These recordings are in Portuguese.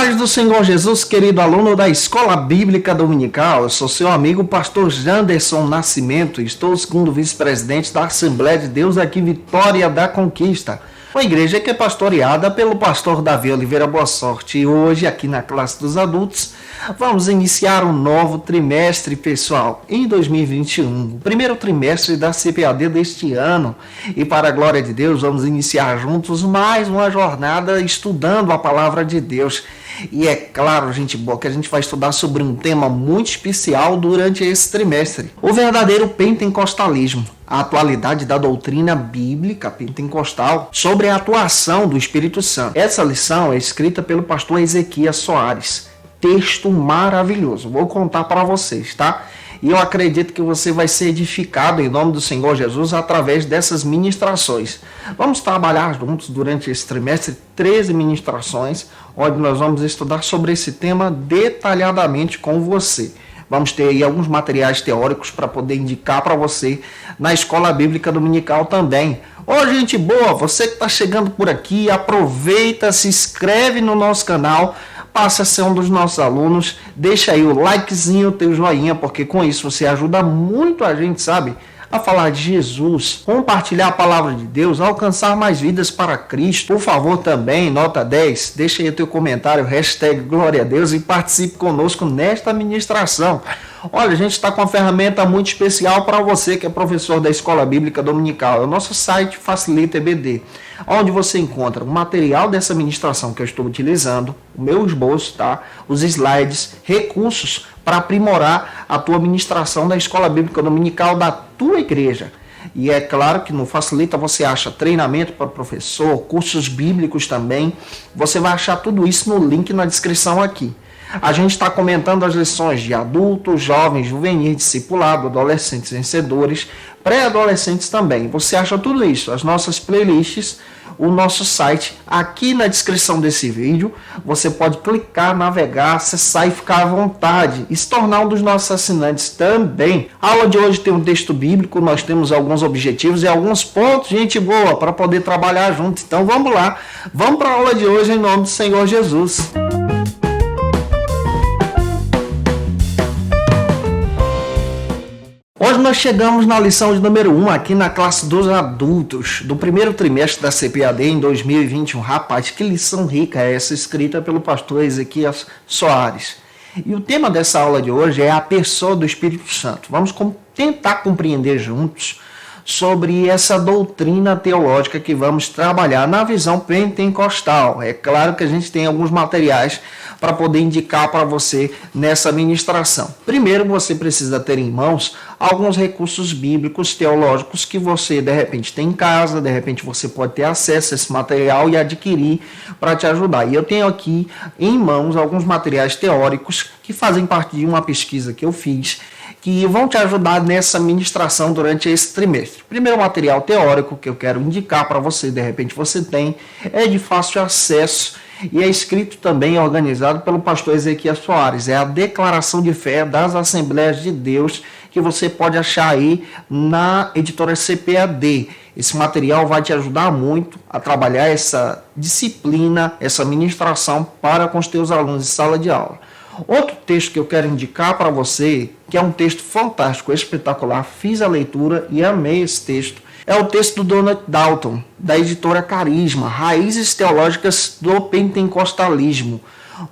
paz do Senhor Jesus, querido aluno da Escola Bíblica Dominical. Eu sou seu amigo, pastor Janderson Nascimento. Estou segundo vice-presidente da Assembleia de Deus aqui, Vitória da Conquista. Uma igreja que é pastoreada pelo pastor Davi Oliveira Boa Sorte. E hoje, aqui na classe dos adultos, vamos iniciar um novo trimestre, pessoal, em 2021. O primeiro trimestre da CPAD deste ano. E para a glória de Deus, vamos iniciar juntos mais uma jornada estudando a palavra de Deus. E é claro, gente boa, que a gente vai estudar sobre um tema muito especial durante esse trimestre. O verdadeiro pentecostalismo. A atualidade da doutrina bíblica pentecostal sobre a atuação do Espírito Santo. Essa lição é escrita pelo pastor Ezequias Soares. Texto maravilhoso. Vou contar para vocês, tá? E eu acredito que você vai ser edificado em nome do Senhor Jesus através dessas ministrações. Vamos trabalhar juntos durante esse trimestre 13 ministrações, onde nós vamos estudar sobre esse tema detalhadamente com você. Vamos ter aí alguns materiais teóricos para poder indicar para você na Escola Bíblica Dominical também. Ô, gente boa, você que está chegando por aqui, aproveita, se inscreve no nosso canal, passa a ser um dos nossos alunos, deixa aí o likezinho, o teu joinha, porque com isso você ajuda muito a gente, sabe? A falar de Jesus, compartilhar a palavra de Deus, alcançar mais vidas para Cristo. Por favor, também, nota 10, deixa aí o teu comentário, hashtag Glória a Deus e participe conosco nesta ministração. Olha, a gente está com uma ferramenta muito especial para você que é professor da Escola Bíblica Dominical. É o nosso site Facilita EBD, onde você encontra o material dessa ministração que eu estou utilizando, o meu esboço, tá? Os slides, recursos para aprimorar a tua ministração da Escola Bíblica Dominical da tua igreja. E é claro que no Facilita você acha treinamento para professor, cursos bíblicos também. Você vai achar tudo isso no link na descrição aqui. A gente está comentando as lições de adultos, jovens, juvenis, discipulado, adolescentes vencedores, pré-adolescentes também. Você acha tudo isso, as nossas playlists, o nosso site aqui na descrição desse vídeo. Você pode clicar, navegar, acessar e ficar à vontade e se tornar um dos nossos assinantes também. A aula de hoje tem um texto bíblico, nós temos alguns objetivos e alguns pontos, gente boa, para poder trabalhar junto. Então vamos lá, vamos para a aula de hoje em nome do Senhor Jesus. Hoje nós chegamos na lição de número 1 aqui na classe dos adultos do primeiro trimestre da CPAD em 2021. Rapaz, que lição rica é essa, escrita pelo pastor Ezequias Soares. E o tema dessa aula de hoje é a pessoa do Espírito Santo. Vamos tentar compreender juntos sobre essa doutrina teológica que vamos trabalhar na visão pentecostal. É claro que a gente tem alguns materiais para poder indicar para você nessa ministração. Primeiro, você precisa ter em mãos alguns recursos bíblicos, teológicos que você, de repente, tem em casa, de repente você pode ter acesso a esse material e adquirir para te ajudar. E eu tenho aqui em mãos alguns materiais teóricos que fazem parte de uma pesquisa que eu fiz, que vão te ajudar nessa ministração durante esse trimestre. Primeiro material teórico que eu quero indicar para você, de repente você tem, é de fácil acesso e é escrito também e organizado pelo pastor Ezequias Soares. É a declaração de fé das Assembleias de Deus, que você pode achar aí na editora CPAD. Esse material vai te ajudar muito a trabalhar essa disciplina, essa ministração para com os teus alunos de sala de aula. Outro texto que eu quero indicar para você, que é um texto fantástico, espetacular, fiz a leitura e amei esse texto, é o texto do Donald Dalton, da editora Carisma, Raízes Teológicas do Pentecostalismo.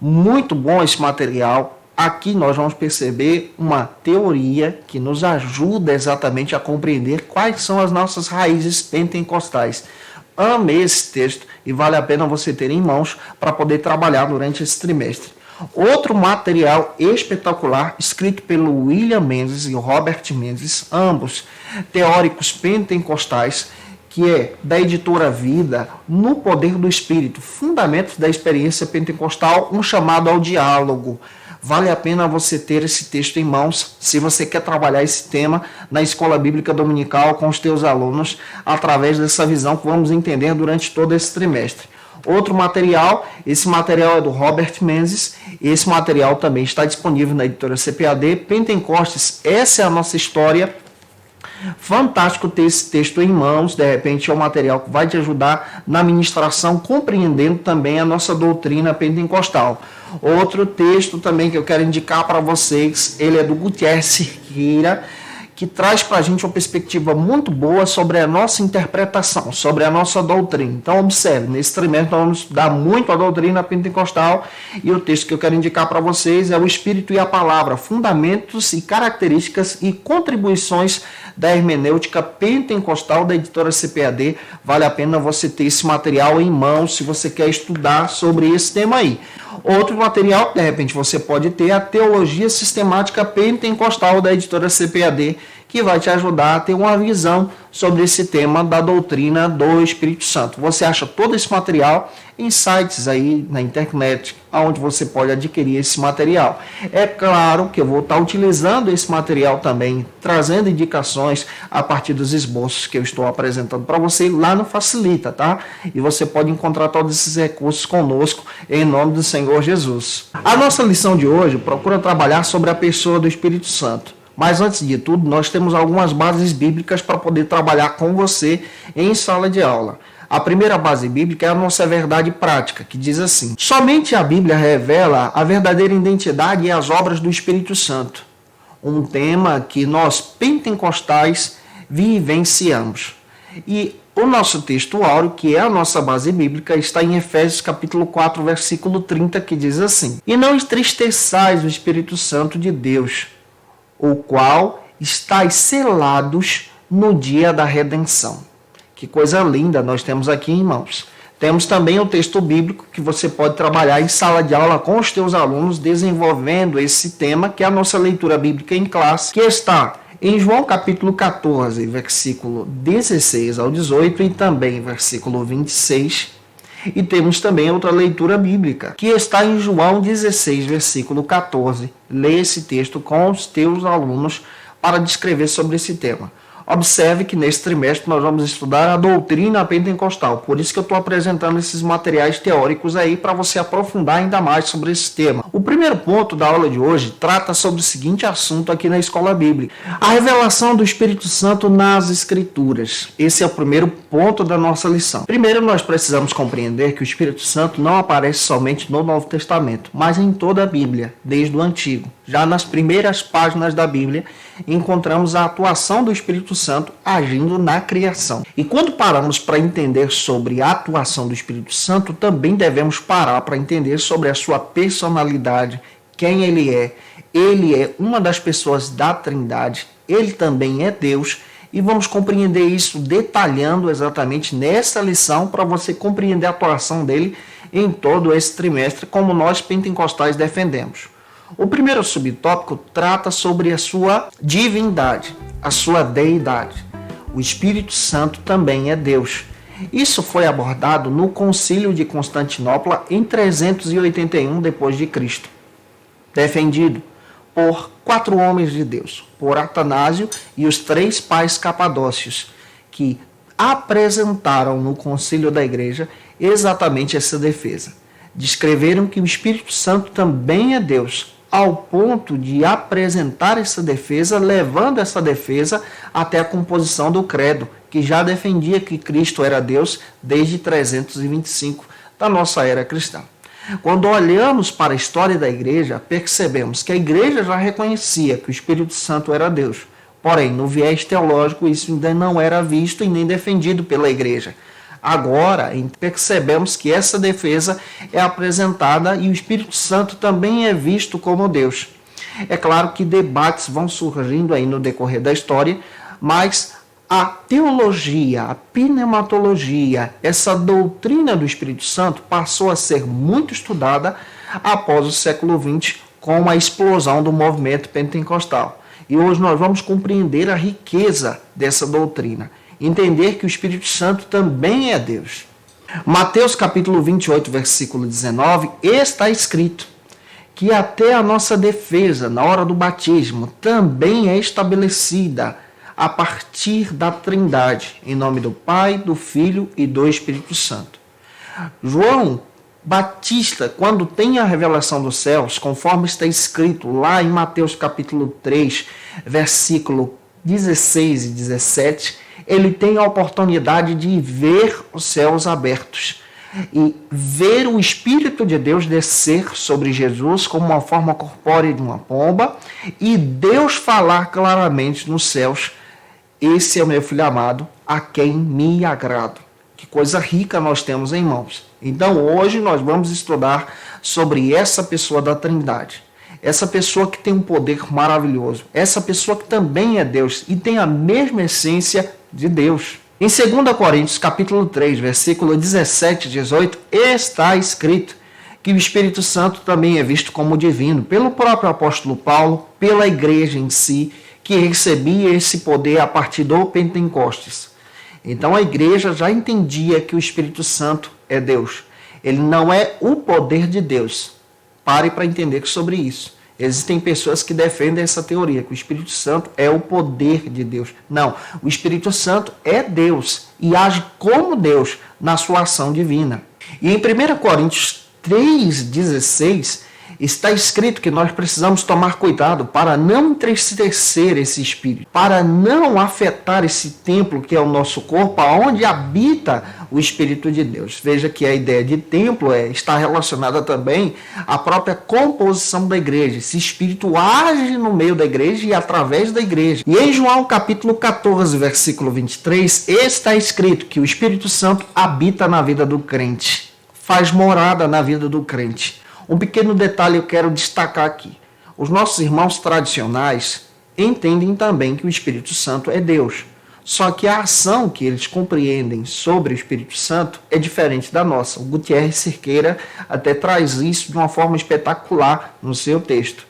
Muito bom esse material. Aqui nós vamos perceber uma teoria que nos ajuda exatamente a compreender quais são as nossas raízes pentecostais. Amei esse texto e vale a pena você ter em mãos para poder trabalhar durante esse trimestre. Outro material espetacular, escrito pelo William Mendes e Robert Mendes, ambos teóricos pentecostais, que é da editora Vida, No Poder do Espírito, Fundamentos da Experiência Pentecostal, um chamado ao diálogo. Vale a pena você ter esse texto em mãos, se você quer trabalhar esse tema na Escola Bíblica Dominical com os teus alunos, através dessa visão que vamos entender durante todo esse trimestre. Outro material, esse material é do Robert Menzies, esse material também está disponível na editora CPAD, Pentecostes, essa é a nossa história, Fantástico ter esse texto em mãos, de repente é um material que vai te ajudar na ministração, compreendendo também a nossa doutrina pentecostal. Outro texto também que eu quero indicar para vocês, ele é do Gutierrez Cerqueira, que traz para a gente uma perspectiva muito boa sobre a nossa interpretação, sobre a nossa doutrina. Então, observe, nesse trimestre nós vamos estudar muito a doutrina pentecostal e o texto que eu quero indicar para vocês é o Espírito e a Palavra, fundamentos e características e contribuições da hermenêutica pentecostal da editora CPAD. Vale a pena você ter esse material em mãos se você quer estudar sobre esse tema aí. Outro material, de repente, você pode ter a Teologia Sistemática Pentecostal da editora CPAD, que vai te ajudar a ter uma visão sobre esse tema da doutrina do Espírito Santo. Você acha todo esse material em sites aí na internet, onde você pode adquirir esse material. É claro que eu vou estar utilizando esse material também, trazendo indicações a partir dos esboços que eu estou apresentando para você lá no Facilita, tá? E você pode encontrar todos esses recursos conosco em nome do Senhor Jesus. A nossa lição de hoje procura trabalhar sobre a pessoa do Espírito Santo. Mas antes de tudo, nós temos algumas bases bíblicas para poder trabalhar com você em sala de aula. A primeira base bíblica é a nossa verdade prática, que diz assim: somente a Bíblia revela a verdadeira identidade e as obras do Espírito Santo. Um tema que nós pentecostais vivenciamos. E o nosso texto áureo, que é a nossa base bíblica, está em Efésios capítulo 4, versículo 30, que diz assim: e não entristeçais o Espírito Santo de Deus, o qual estáis selados no dia da redenção. Que coisa linda nós temos aqui, irmãos. Temos também o texto bíblico que você pode trabalhar em sala de aula com os teus alunos, desenvolvendo esse tema, que é a nossa leitura bíblica em classe, que está em João capítulo 14, versículo 16 ao 18 e também versículo 26. E temos também outra leitura bíblica, que está em João 16, versículo 14. Lê esse texto com os teus alunos para descrever sobre esse tema. Observe que nesse trimestre nós vamos estudar a doutrina pentecostal. Por isso que eu estou apresentando esses materiais teóricos aí para você aprofundar ainda mais sobre esse tema. O primeiro ponto da aula de hoje trata sobre o seguinte assunto aqui na Escola Bíblica: a revelação do Espírito Santo nas Escrituras. Esse é o primeiro ponto da nossa lição. Primeiro, nós precisamos compreender que o Espírito Santo não aparece somente no Novo Testamento, mas em toda a Bíblia, desde o Antigo. Já nas primeiras páginas da Bíblia, encontramos a atuação do Espírito Santo agindo na criação. E quando paramos para entender sobre a atuação do Espírito Santo, também devemos parar para entender sobre a sua personalidade, quem ele é. Ele é uma das pessoas da Trindade, ele também é Deus, e vamos compreender isso detalhando exatamente nessa lição para você compreender a atuação dele em todo esse trimestre, como nós pentecostais defendemos. O primeiro subtópico trata sobre a sua divindade, a sua deidade. O Espírito Santo também é Deus. Isso foi abordado no Concílio de Constantinopla em 381 d.C., defendido por 4 homens de Deus, por Atanásio e os 3 pais capadócios, que apresentaram no concílio da igreja exatamente essa defesa. Descreveram que o Espírito Santo também é Deus, ao ponto de apresentar essa defesa, levando essa defesa até a composição do credo, que já defendia que Cristo era Deus desde 325 da nossa era cristã. Quando olhamos para a história da igreja, percebemos que a igreja já reconhecia que o Espírito Santo era Deus. Porém, no viés teológico, isso ainda não era visto e nem defendido pela igreja. Agora, percebemos que essa defesa é apresentada e o Espírito Santo também é visto como Deus. É claro que debates vão surgindo aí no decorrer da história, mas a teologia, a pneumatologia, essa doutrina do Espírito Santo passou a ser muito estudada após o século XX com a explosão do movimento pentecostal. E hoje nós vamos compreender a riqueza dessa doutrina, entender que o Espírito Santo também é Deus. Mateus capítulo 28, versículo 19, está escrito que até a nossa defesa na hora do batismo também é estabelecida a partir da Trindade, em nome do Pai, do Filho e do Espírito Santo. João Batista, quando tem a revelação dos céus, conforme está escrito lá em Mateus capítulo 3, versículo 16 e 17, ele tem a oportunidade de ver os céus abertos e ver o Espírito de Deus descer sobre Jesus como uma forma corpórea de uma pomba e Deus falar claramente nos céus: esse é o meu filho amado, a quem me agrado. Que coisa rica nós temos em mãos. Então hoje nós vamos estudar sobre essa pessoa da Trindade. Essa pessoa que tem um poder maravilhoso. Essa pessoa que também é Deus e tem a mesma essência de Deus. Em 2 Coríntios, capítulo 3, versículo 17 e 18, está escrito que o Espírito Santo também é visto como divino pelo próprio apóstolo Paulo, pela igreja em si, que recebia esse poder a partir do Pentecostes. Então a igreja já entendia que o Espírito Santo é Deus. Ele não é o poder de Deus. Pare para entender sobre isso. Existem pessoas que defendem essa teoria, que o Espírito Santo é o poder de Deus. Não, o Espírito Santo é Deus e age como Deus na sua ação divina. E em 1 Coríntios 3,16 está escrito que nós precisamos tomar cuidado para não entristecer esse Espírito, para não afetar esse templo que é o nosso corpo, onde habita o Espírito de Deus. Veja que a ideia de templo está relacionada também à própria composição da igreja. Esse Espírito age no meio da igreja e através da igreja. E em João capítulo 14, versículo 23, está escrito que o Espírito Santo habita na vida do crente, faz morada na vida do crente. Um pequeno detalhe eu quero destacar aqui. Os nossos irmãos tradicionais entendem também que o Espírito Santo é Deus. Só que a ação que eles compreendem sobre o Espírito Santo é diferente da nossa. O Gutierrez Cerqueira até traz isso de uma forma espetacular no seu texto.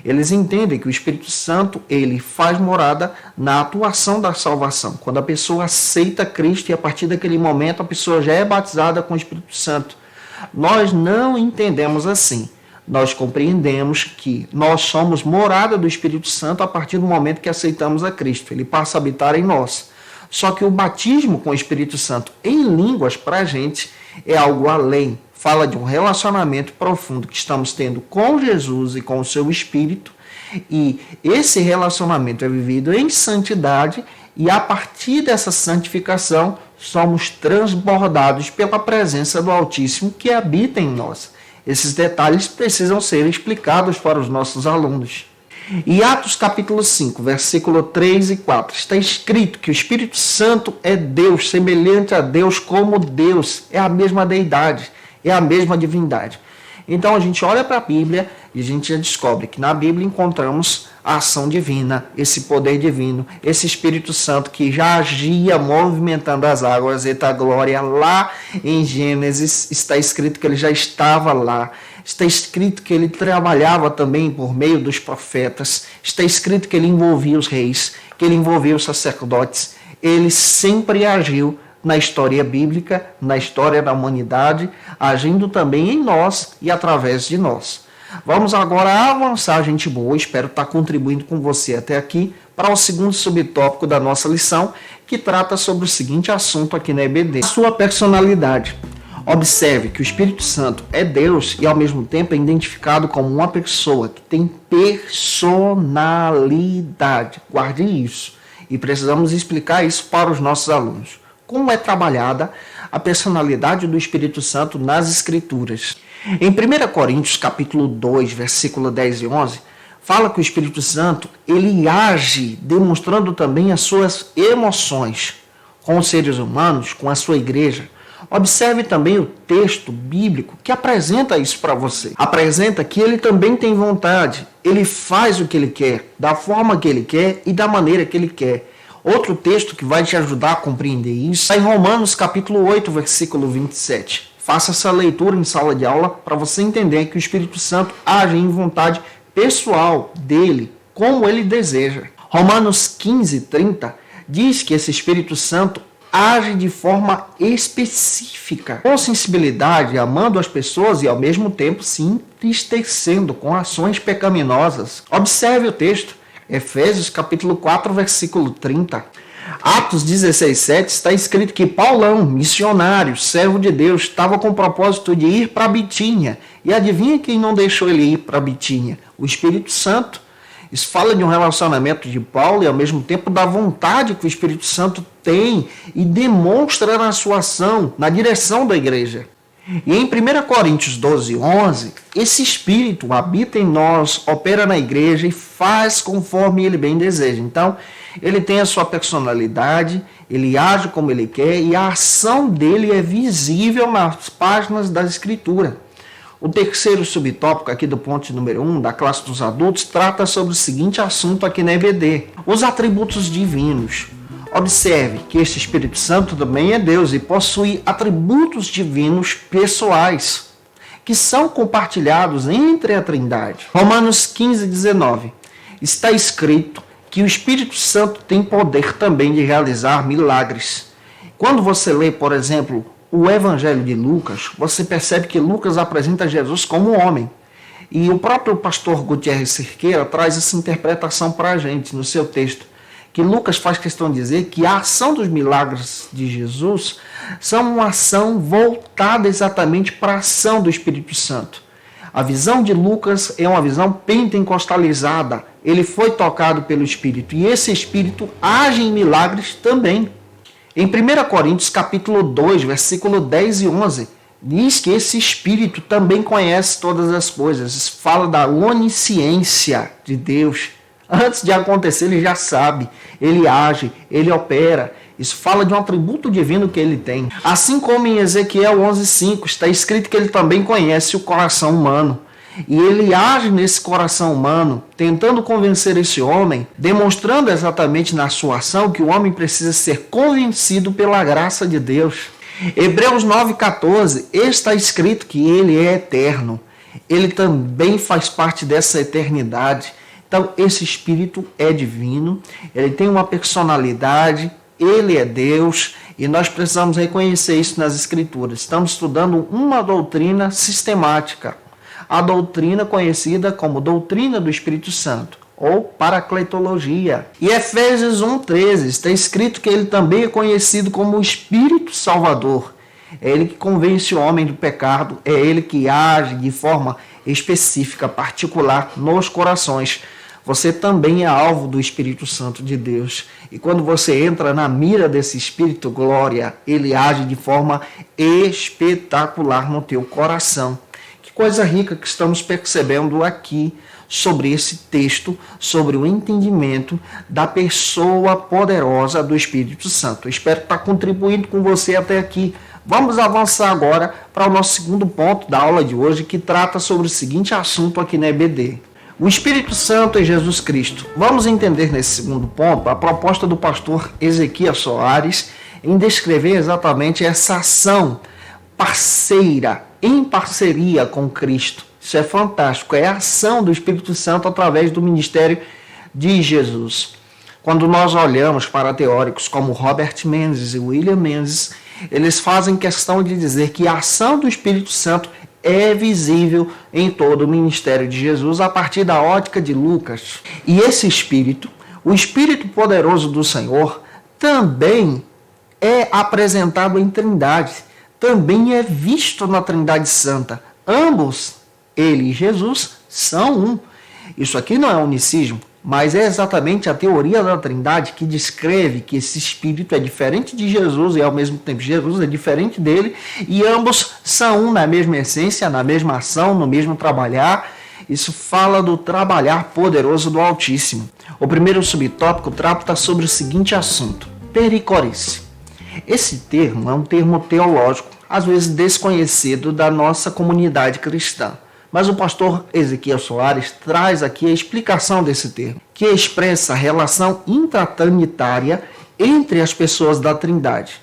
Eles entendem que o Espírito Santo ele faz morada na atuação da salvação. Quando a pessoa aceita Cristo e a partir daquele momento a pessoa já é batizada com o Espírito Santo. Nós não entendemos assim. Nós compreendemos que nós somos morada do Espírito Santo a partir do momento que aceitamos a Cristo. Ele passa a habitar em nós. Só que o batismo com o Espírito Santo em línguas para a gente é algo além. Fala de um relacionamento profundo que estamos tendo com Jesus e com o seu Espírito. E esse relacionamento é vivido em santidade e a partir dessa santificação somos transbordados pela presença do Altíssimo que habita em nós. Esses detalhes precisam ser explicados para os nossos alunos. Em Atos capítulo 5, versículo 3 e 4, está escrito que o Espírito Santo é Deus, semelhante a Deus como Deus, é a mesma deidade, é a mesma divindade. Então a gente olha para a Bíblia e a gente já descobre que na Bíblia encontramos a ação divina, esse poder divino, esse Espírito Santo que já agia movimentando as águas. Eita glória, lá em Gênesis está escrito que ele já estava lá. Está escrito que ele trabalhava também por meio dos profetas. Está escrito que ele envolvia os reis, que ele envolvia os sacerdotes. Ele sempre agiu na história bíblica, na história da humanidade, agindo também em nós e através de nós. Vamos agora avançar, gente boa. Espero estar contribuindo com você até aqui para o segundo subtópico da nossa lição, que trata sobre o seguinte assunto aqui na EBD: a sua personalidade. Observe que o Espírito Santo é Deus e ao mesmo tempo é identificado como uma pessoa que tem personalidade. Guarde isso. E precisamos explicar isso para os nossos alunos. Como é trabalhada a personalidade do Espírito Santo nas Escrituras? Em 1 Coríntios capítulo 2, versículo 10 e 11, fala que o Espírito Santo ele age demonstrando também as suas emoções com os seres humanos, com a sua igreja. Observe também o texto bíblico que apresenta isso para você. Apresenta que ele também tem vontade, ele faz o que ele quer, da forma que ele quer e da maneira que ele quer. Outro texto que vai te ajudar a compreender isso está em Romanos capítulo 8, versículo 27. Faça essa leitura em sala de aula para você entender que o Espírito Santo age em vontade pessoal dele, como ele deseja. Romanos 15, 30 diz que esse Espírito Santo age de forma específica, com sensibilidade, amando as pessoas e ao mesmo tempo se entristecendo com ações pecaminosas. Observe o texto. Efésios capítulo 4, versículo 30. Atos 16, 7 está escrito que Paulão, missionário, servo de Deus, estava com o propósito de ir para Bitínia. E adivinha quem não deixou ele ir para Bitínia? O Espírito Santo. Isso fala de um relacionamento de Paulo e, ao mesmo tempo, da vontade que o Espírito Santo tem e demonstra na sua ação, na direção da igreja. E em 1 Coríntios 12, 11, esse Espírito habita em nós, opera na igreja e faz conforme ele bem deseja. Então, ele tem a sua personalidade, ele age como ele quer e a ação dele é visível nas páginas da Escritura. O terceiro subtópico aqui do ponto número 1, da classe dos adultos, trata sobre o seguinte assunto aqui na EBD: os atributos divinos. Observe que este Espírito Santo também é Deus e possui atributos divinos pessoais, que são compartilhados entre a Trindade. Romanos 15, 19. Está escrito que o Espírito Santo tem poder também de realizar milagres. Quando você lê, por exemplo, o Evangelho de Lucas, você percebe que Lucas apresenta Jesus como homem. E o próprio pastor Gutierrez Cerqueira traz essa interpretação para a gente no seu texto, que Lucas faz questão de dizer que a ação dos milagres de Jesus são uma ação voltada exatamente para a ação do Espírito Santo. A visão de Lucas é uma visão pentecostalizada. Ele foi tocado pelo Espírito e esse Espírito age em milagres também. Em 1 Coríntios capítulo 2, versículo 10 e 11, diz que esse Espírito também conhece todas as coisas. Fala da onisciência de Deus. Antes de acontecer, ele já sabe, ele age, ele opera. Isso fala de um atributo divino que ele tem. Assim como em Ezequiel 11:5 está escrito que ele também conhece o coração humano. E ele age nesse coração humano, tentando convencer esse homem, demonstrando exatamente na sua ação que o homem precisa ser convencido pela graça de Deus. Hebreus 9:14 está escrito que ele é eterno. Ele também faz parte dessa eternidade. Então, esse Espírito é divino, ele tem uma personalidade, ele é Deus e nós precisamos reconhecer isso nas Escrituras. Estamos estudando uma doutrina sistemática, a doutrina conhecida como doutrina do Espírito Santo, ou paracletologia. E Efésios 1:13 está escrito que ele também é conhecido como o Espírito Salvador. É ele que convence o homem do pecado, é ele que age de forma específica, particular, nos corações. Você também é alvo do Espírito Santo de Deus. E quando você entra na mira desse Espírito, glória, ele age de forma espetacular no teu coração. Que coisa rica que estamos percebendo aqui sobre esse texto, sobre o entendimento da pessoa poderosa do Espírito Santo. Eu espero estar contribuindo com você até aqui. Vamos avançar agora para o nosso segundo ponto da aula de hoje, que trata sobre o seguinte assunto aqui na EBD. O Espírito Santo é Jesus Cristo. Vamos entender nesse segundo ponto a proposta do pastor Ezequias Soares em descrever exatamente essa ação parceira, em parceria com Cristo. Isso é fantástico, é a ação do Espírito Santo através do ministério de Jesus. Quando nós olhamos para teóricos como Robert Menzies e William Menzies, eles fazem questão de dizer que a ação do Espírito Santo é visível em todo o ministério de Jesus a partir da ótica de Lucas. E esse Espírito, o Espírito poderoso do Senhor, também é apresentado em Trindade, também é visto na Trindade Santa. Ambos, ele e Jesus, são um. Isso aqui não é unicismo, mas é exatamente a teoria da Trindade que descreve que esse Espírito é diferente de Jesus e ao mesmo tempo Jesus é diferente dele e ambos são um na mesma essência, na mesma ação, no mesmo trabalhar. Isso fala do trabalhar poderoso do Altíssimo. O primeiro subtópico trata sobre o seguinte assunto: pericorice. Esse termo é um termo teológico, às vezes desconhecido da nossa comunidade cristã. Mas o pastor Ezequias Soares traz aqui a explicação desse termo, que expressa a relação intratrinitária entre as pessoas da Trindade.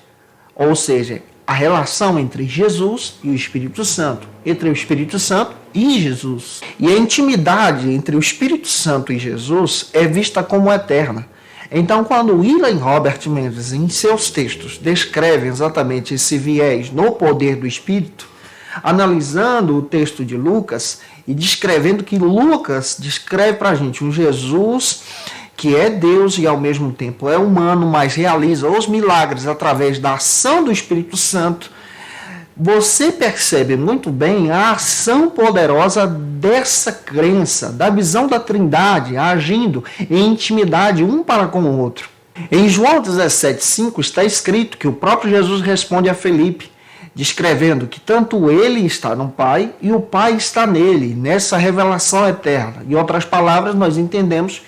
Ou seja, a relação entre Jesus e o Espírito Santo, entre o Espírito Santo e Jesus. E a intimidade entre o Espírito Santo e Jesus é vista como eterna. Então, quando William Robert Menzies, em seus textos, descreve exatamente esse viés no poder do Espírito, analisando o texto de Lucas e descrevendo que Lucas descreve para a gente um Jesus que é Deus e ao mesmo tempo é humano, mas realiza os milagres através da ação do Espírito Santo, você percebe muito bem a ação poderosa dessa crença, da visão da Trindade agindo em intimidade um para com o outro. Em João 17,5 está escrito que o próprio Jesus responde a Felipe, descrevendo que tanto ele está no Pai e o Pai está nele, nessa revelação eterna. Em outras palavras, nós entendemos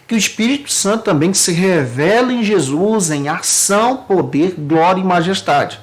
que o Espírito Santo também se revela em Jesus em ação, poder, glória e majestade.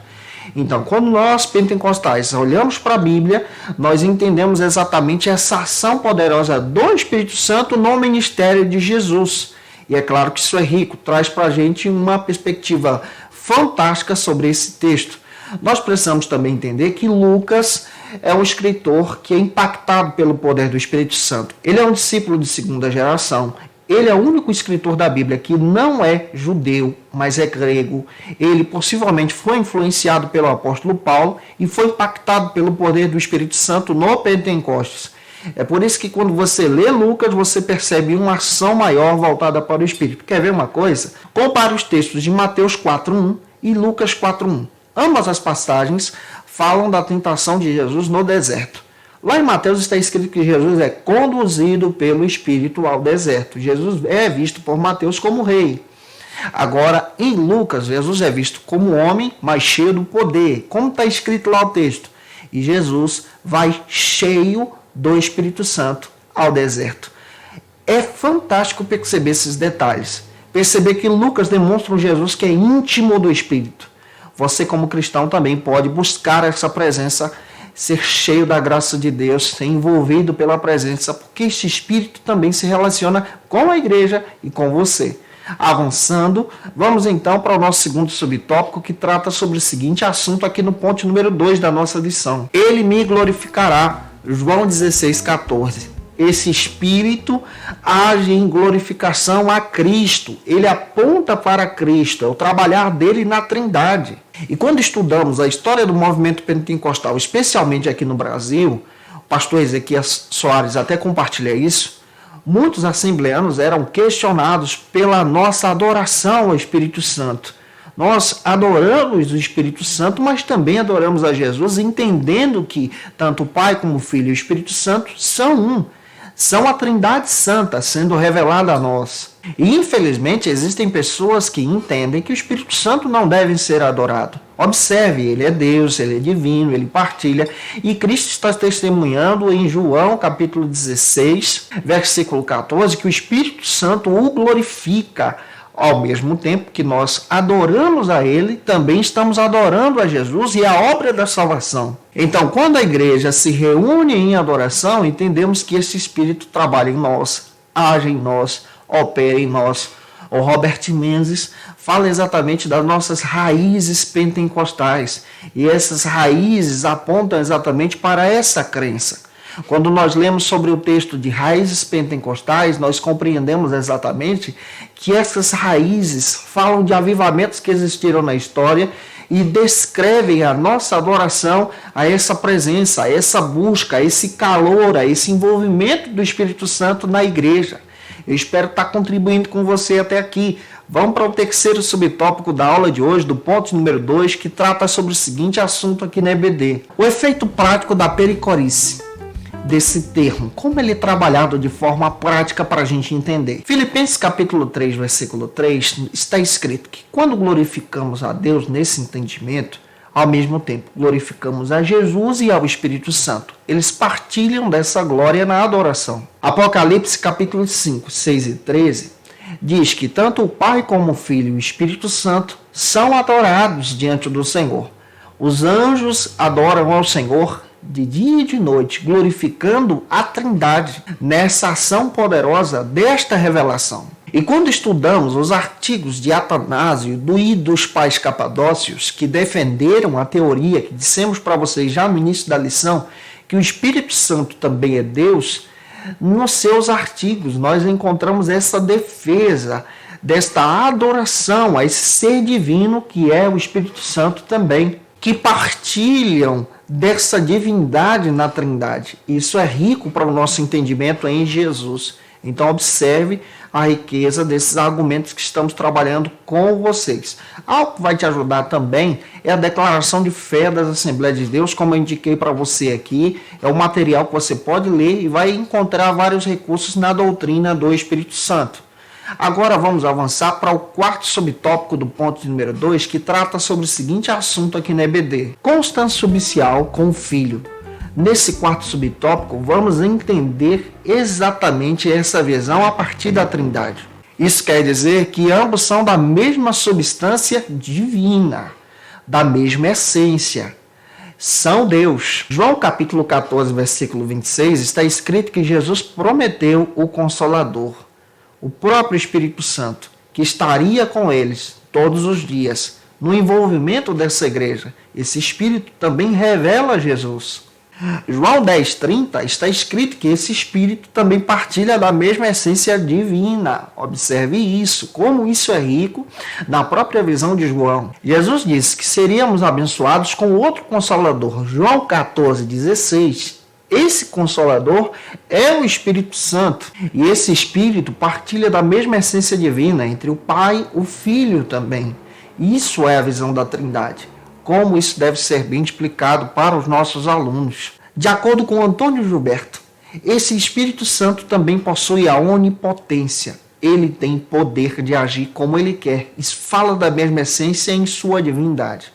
Então, quando nós, pentecostais, olhamos para a Bíblia, nós entendemos exatamente essa ação poderosa do Espírito Santo no ministério de Jesus. E é claro que isso é rico, traz para a gente uma perspectiva fantástica sobre esse texto. Nós precisamos também entender que Lucas é um escritor que é impactado pelo poder do Espírito Santo. Ele é um discípulo de segunda geração. Ele é o único escritor da Bíblia que não é judeu, mas é grego. Ele possivelmente foi influenciado pelo apóstolo Paulo e foi impactado pelo poder do Espírito Santo no Pentecostes. É por isso que quando você lê Lucas, você percebe uma ação maior voltada para o Espírito. Quer ver uma coisa? Compare os textos de Mateus 4:1 e Lucas 4:1. Ambas as passagens falam da tentação de Jesus no deserto. Lá em Mateus está escrito que Jesus é conduzido pelo Espírito ao deserto. Jesus é visto por Mateus como rei. Agora, em Lucas, Jesus é visto como homem, mas cheio do poder. Como está escrito lá o texto? E Jesus vai cheio do Espírito Santo ao deserto. É fantástico perceber esses detalhes. Perceber que Lucas demonstra um Jesus que é íntimo do Espírito. Você, como cristão, também pode buscar essa presença, ser cheio da graça de Deus, ser envolvido pela presença, porque esse Espírito também se relaciona com a igreja e com você. Avançando, vamos então para o nosso segundo subtópico, que trata sobre o seguinte assunto aqui no ponto número 2 da nossa lição. Ele me glorificará, João 16,14. Esse Espírito age em glorificação a Cristo. Ele aponta para Cristo, é o trabalhar dele na Trindade. E quando estudamos a história do movimento pentecostal, especialmente aqui no Brasil, o pastor Ezequias Soares até compartilha isso, muitos assembleanos eram questionados pela nossa adoração ao Espírito Santo. Nós adoramos o Espírito Santo, mas também adoramos a Jesus, entendendo que tanto o Pai como o Filho e o Espírito Santo são um. São a Trindade Santa sendo revelada a nós. E infelizmente existem pessoas que entendem que o Espírito Santo não deve ser adorado. Observe, ele é Deus, ele é divino, ele partilha. E Cristo está testemunhando em João capítulo 16, versículo 14, que o Espírito Santo o glorifica. Ao mesmo tempo que nós adoramos a Ele, também estamos adorando a Jesus e a obra da salvação. Então, quando a igreja se reúne em adoração, entendemos que esse Espírito trabalha em nós, age em nós, opera em nós. O Robert Menzies fala exatamente das nossas raízes pentecostais. E essas raízes apontam exatamente para essa crença. Quando nós lemos sobre o texto de raízes pentecostais, nós compreendemos exatamente que essas raízes falam de avivamentos que existiram na história e descrevem a nossa adoração a essa presença, a essa busca, a esse calor, a esse envolvimento do Espírito Santo na igreja. Eu espero estar contribuindo com você até aqui. Vamos para o terceiro subtópico da aula de hoje, do ponto número 2, que trata sobre o seguinte assunto aqui na EBD. O efeito prático da pericorice. Desse termo, como ele é trabalhado de forma prática para a gente entender. Filipenses capítulo 3, versículo 3, está escrito que quando glorificamos a Deus nesse entendimento, ao mesmo tempo glorificamos a Jesus e ao Espírito Santo. Eles partilham dessa glória na adoração. Apocalipse capítulo 5, 6 e 13, diz que tanto o Pai como o Filho e o Espírito Santo são adorados diante do Senhor. Os anjos adoram ao Senhor de dia e de noite, glorificando a Trindade nessa ação poderosa desta revelação. E quando estudamos os artigos de Atanásio e dos pais capadócios, que defenderam a teoria que dissemos para vocês já no início da lição, que o Espírito Santo também é Deus, nos seus artigos nós encontramos essa defesa desta adoração a esse ser divino que é o Espírito Santo também, que partilham dessa divindade na Trindade. Isso é rico para o nosso entendimento em Jesus. Então observe a riqueza desses argumentos que estamos trabalhando com vocês. Algo que vai te ajudar também é a declaração de fé das Assembleias de Deus, como eu indiquei para você aqui. É um material que você pode ler e vai encontrar vários recursos na doutrina do Espírito Santo. Agora vamos avançar para o quarto subtópico do ponto número 2, que trata sobre o seguinte assunto aqui na EBD: consubstancial com o Filho. Nesse quarto subtópico, vamos entender exatamente essa visão a partir da Trindade. Isso quer dizer que ambos são da mesma substância divina, da mesma essência. São Deus. João capítulo 14, versículo 26, está escrito que Jesus prometeu o Consolador, o próprio Espírito Santo, que estaria com eles todos os dias. No envolvimento dessa igreja, esse Espírito também revela Jesus. João 10,30 está escrito que esse Espírito também partilha da mesma essência divina. Observe isso, como isso é rico na própria visão de João. Jesus disse que seríamos abençoados com outro Consolador. João 14,16. Esse Consolador é o Espírito Santo. E esse Espírito partilha da mesma essência divina entre o Pai e o Filho também. Isso é a visão da Trindade. Como isso deve ser bem explicado para os nossos alunos. De acordo com Antônio Gilberto, esse Espírito Santo também possui a onipotência. Ele tem poder de agir como ele quer. Isso fala da mesma essência em sua divindade.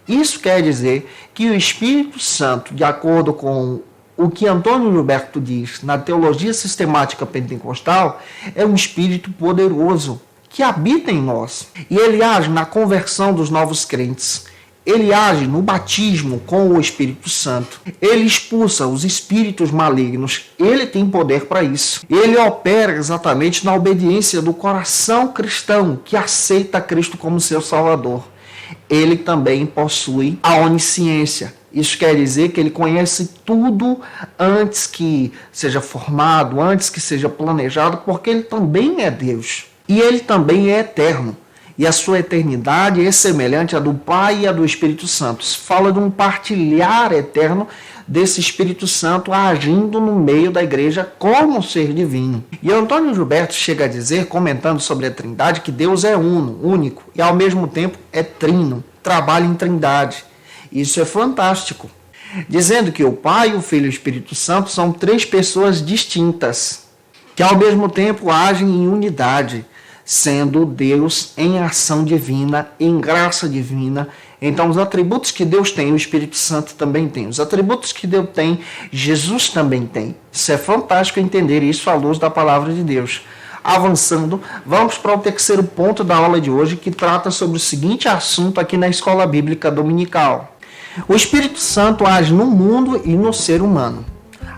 Isso quer dizer que o Espírito Santo, de acordo com o que Antônio Gilberto diz na teologia sistemática pentecostal, é um Espírito poderoso que habita em nós. E ele age na conversão dos novos crentes. Ele age no batismo com o Espírito Santo. Ele expulsa os espíritos malignos. Ele tem poder para isso. Ele opera exatamente na obediência do coração cristão que aceita Cristo como seu Salvador. Ele também possui a onisciência. Isso quer dizer que ele conhece tudo antes que seja formado, antes que seja planejado, porque ele também é Deus. E ele também é eterno. E a sua eternidade é semelhante à do Pai e à do Espírito Santo. Isso fala de um partilhar eterno desse Espírito Santo agindo no meio da igreja como ser divino. E Antônio Gilberto chega a dizer, comentando sobre a Trindade, que Deus é uno, único, e ao mesmo tempo é trino, trabalha em Trindade. Isso é fantástico. Dizendo que o Pai, o Filho e o Espírito Santo são três pessoas distintas, que ao mesmo tempo agem em unidade, sendo Deus em ação divina, em graça divina. Então, os atributos que Deus tem, o Espírito Santo também tem. Os atributos que Deus tem, Jesus também tem. Isso é fantástico entender isso à luz da palavra de Deus. Avançando, vamos para o terceiro ponto da aula de hoje, que trata sobre o seguinte assunto aqui na Escola Bíblica Dominical. O Espírito Santo age no mundo e no ser humano.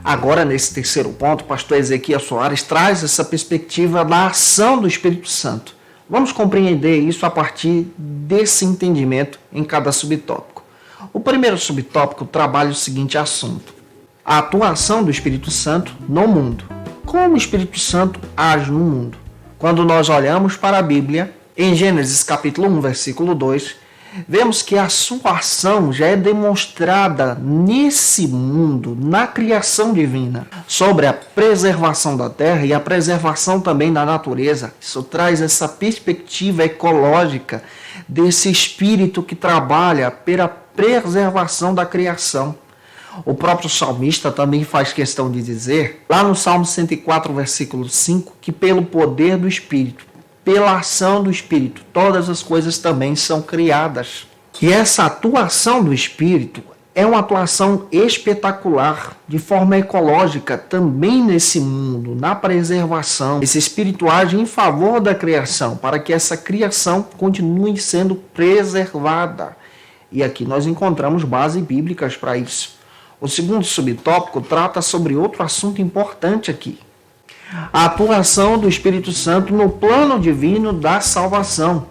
Agora, nesse terceiro ponto, o pastor Ezequiel Soares traz essa perspectiva da ação do Espírito Santo. Vamos compreender isso a partir desse entendimento em cada subtópico. O primeiro subtópico trabalha o seguinte assunto: a atuação do Espírito Santo no mundo. Como o Espírito Santo age no mundo? Quando nós olhamos para a Bíblia, em Gênesis capítulo 1, versículo 2, vemos que a sua ação já é demonstrada nesse mundo, na criação divina, sobre a preservação da terra e a preservação também da natureza. Isso traz essa perspectiva ecológica desse espírito que trabalha pela preservação da criação. O próprio salmista também faz questão de dizer, lá no Salmo 104, versículo 5, que pelo poder do Espírito, pela ação do Espírito, todas as coisas também são criadas. E essa atuação do Espírito é uma atuação espetacular, de forma ecológica, também nesse mundo, na preservação. Esse Espírito age em favor da criação, para que essa criação continue sendo preservada. E aqui nós encontramos bases bíblicas para isso. O segundo subtópico trata sobre outro assunto importante aqui: a atuação do Espírito Santo no plano divino da salvação.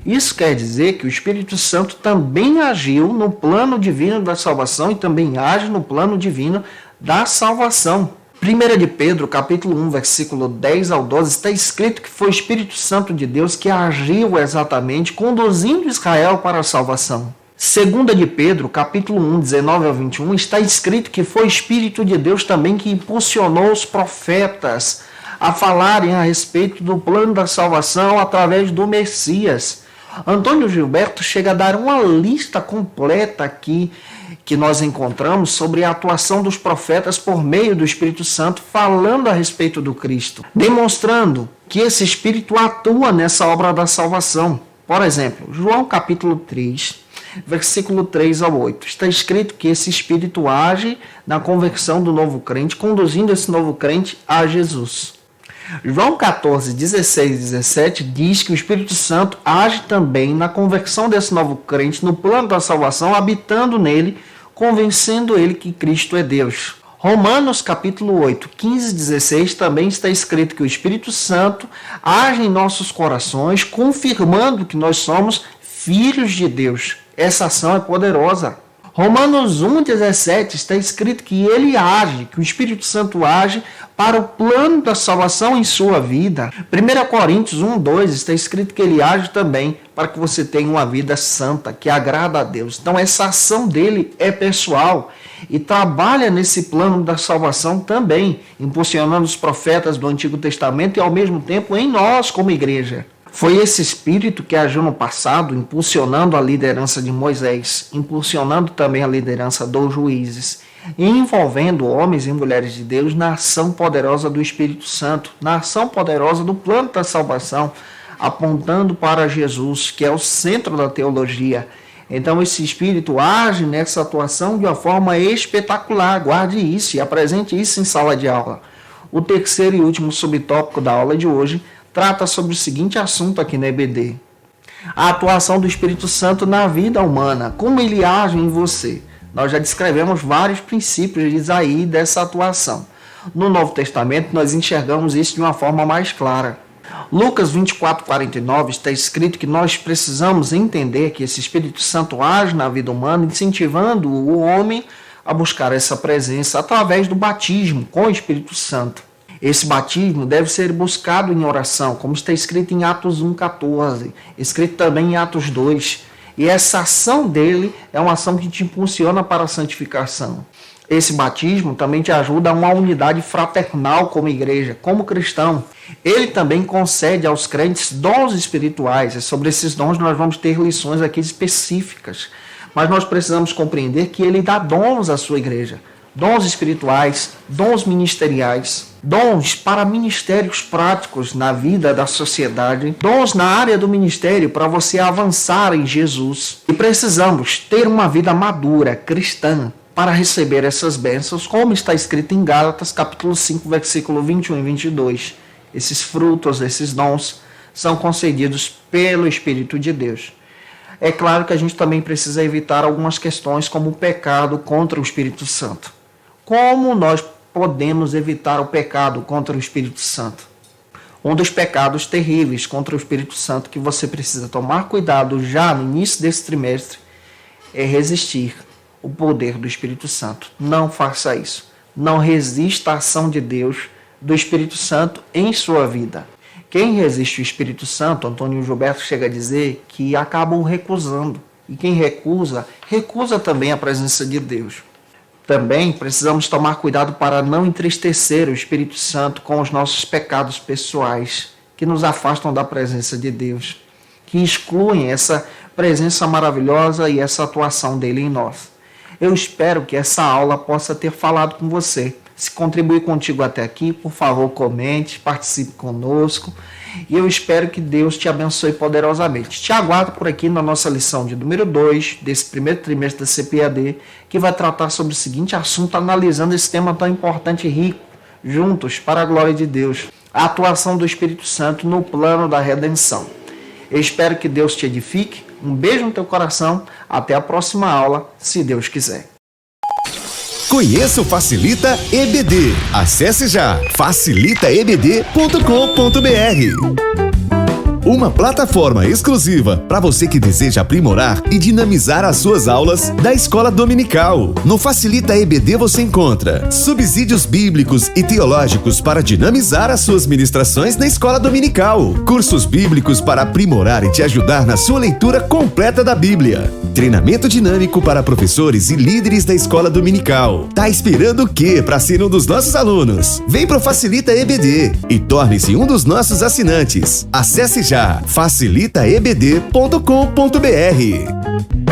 Isso quer dizer que o Espírito Santo também agiu no plano divino da salvação e também age no plano divino da salvação. 1 de Pedro, capítulo 1, versículo 10 ao 12, está escrito que foi o Espírito Santo de Deus que agiu exatamente, conduzindo Israel para a salvação. 2 de Pedro, capítulo 1, 19 ao 21, está escrito que foi o Espírito de Deus também que impulsionou os profetas a falarem a respeito do plano da salvação através do Messias. Antônio Gilberto chega a dar uma lista completa aqui que nós encontramos sobre a atuação dos profetas por meio do Espírito Santo falando a respeito do Cristo, demonstrando que esse Espírito atua nessa obra da salvação. Por exemplo, João capítulo 3, versículo 3 ao 8. Está escrito que esse Espírito age na conversão do novo crente, conduzindo esse novo crente a Jesus. João 14, 16 e 17 diz que o Espírito Santo age também na conversão desse novo crente, no plano da salvação, habitando nele, convencendo ele que Cristo é Deus. Romanos capítulo 8, 15 e 16 também está escrito que o Espírito Santo age em nossos corações, confirmando que nós somos filhos de Deus. Essa ação é poderosa. Romanos 1,17 está escrito que ele age, que o Espírito Santo age para o plano da salvação em sua vida. 1 Coríntios 1,2 está escrito que ele age também para que você tenha uma vida santa, que agrada a Deus. Então essa ação dele é pessoal e trabalha nesse plano da salvação também, impulsionando os profetas do Antigo Testamento e ao mesmo tempo em nós como igreja. Foi esse Espírito que agiu no passado, impulsionando a liderança de Moisés, impulsionando também a liderança dos juízes, e envolvendo homens e mulheres de Deus na ação poderosa do Espírito Santo, na ação poderosa do plano da salvação, apontando para Jesus, que é o centro da teologia. Então esse Espírito age nessa atuação de uma forma espetacular. Guarde isso e apresente isso em sala de aula. O terceiro e último subtópico da aula de hoje trata sobre o seguinte assunto aqui na EBD: a atuação do Espírito Santo na vida humana, como ele age em você. Nós já descrevemos vários princípios aí dessa atuação. No Novo Testamento nós enxergamos isso de uma forma mais clara. Lucas 24:49 está escrito que nós precisamos entender que esse Espírito Santo age na vida humana, incentivando o homem a buscar essa presença através do batismo com o Espírito Santo. Esse batismo deve ser buscado em oração, como está escrito em Atos 1,14, escrito também em Atos 2. E essa ação dele é uma ação que te impulsiona para a santificação. Esse batismo também te ajuda a uma unidade fraternal como igreja, como cristão. Ele também concede aos crentes dons espirituais. E sobre esses dons nós vamos ter lições aqui específicas. Mas nós precisamos compreender que ele dá dons à sua igreja. Dons espirituais, dons ministeriais, dons para ministérios práticos na vida da sociedade, dons na área do ministério para você avançar em Jesus. E precisamos ter uma vida madura, cristã, para receber essas bênçãos, como está escrito em Gálatas, capítulo 5, versículo 21 e 22. Esses frutos, esses dons, são concedidos pelo Espírito de Deus. É claro que a gente também precisa evitar algumas questões, como o pecado contra o Espírito Santo. Como nós podemos evitar o pecado contra o Espírito Santo? Um dos pecados terríveis contra o Espírito Santo que você precisa tomar cuidado já no início desse trimestre é resistir o poder do Espírito Santo. Não faça isso. Não resista à ação de Deus, do Espírito Santo em sua vida. Quem resiste o Espírito Santo, Antônio Gilberto chega a dizer que acabam recusando. E quem recusa, recusa também a presença de Deus. Também precisamos tomar cuidado para não entristecer o Espírito Santo com os nossos pecados pessoais, que nos afastam da presença de Deus, que excluem essa presença maravilhosa e essa atuação dele em nós. Eu espero que essa aula possa ter falado com você. Se contribuir contigo até aqui, por favor, comente, participe conosco. E eu espero que Deus te abençoe poderosamente. Te aguardo por aqui na nossa lição de número 2, desse primeiro trimestre da CPAD, que vai tratar sobre o seguinte assunto, analisando esse tema tão importante e rico, juntos, para a glória de Deus, a atuação do Espírito Santo no plano da redenção. Eu espero que Deus te edifique. Um beijo no teu coração. Até a próxima aula, se Deus quiser. Conheça o Facilita EBD. Acesse já facilitaebd.com.br. Uma plataforma exclusiva para você que deseja aprimorar e dinamizar as suas aulas da Escola Dominical. No Facilita EBD você encontra subsídios bíblicos e teológicos para dinamizar as suas ministrações na Escola Dominical, cursos bíblicos para aprimorar e te ajudar na sua leitura completa da Bíblia, Treinamento dinâmico para professores e líderes da escola dominical. Tá esperando o quê para ser um dos nossos alunos? Vem pro Facilita EBD e torne-se um dos nossos assinantes. Acesse já facilitaebd.com.br.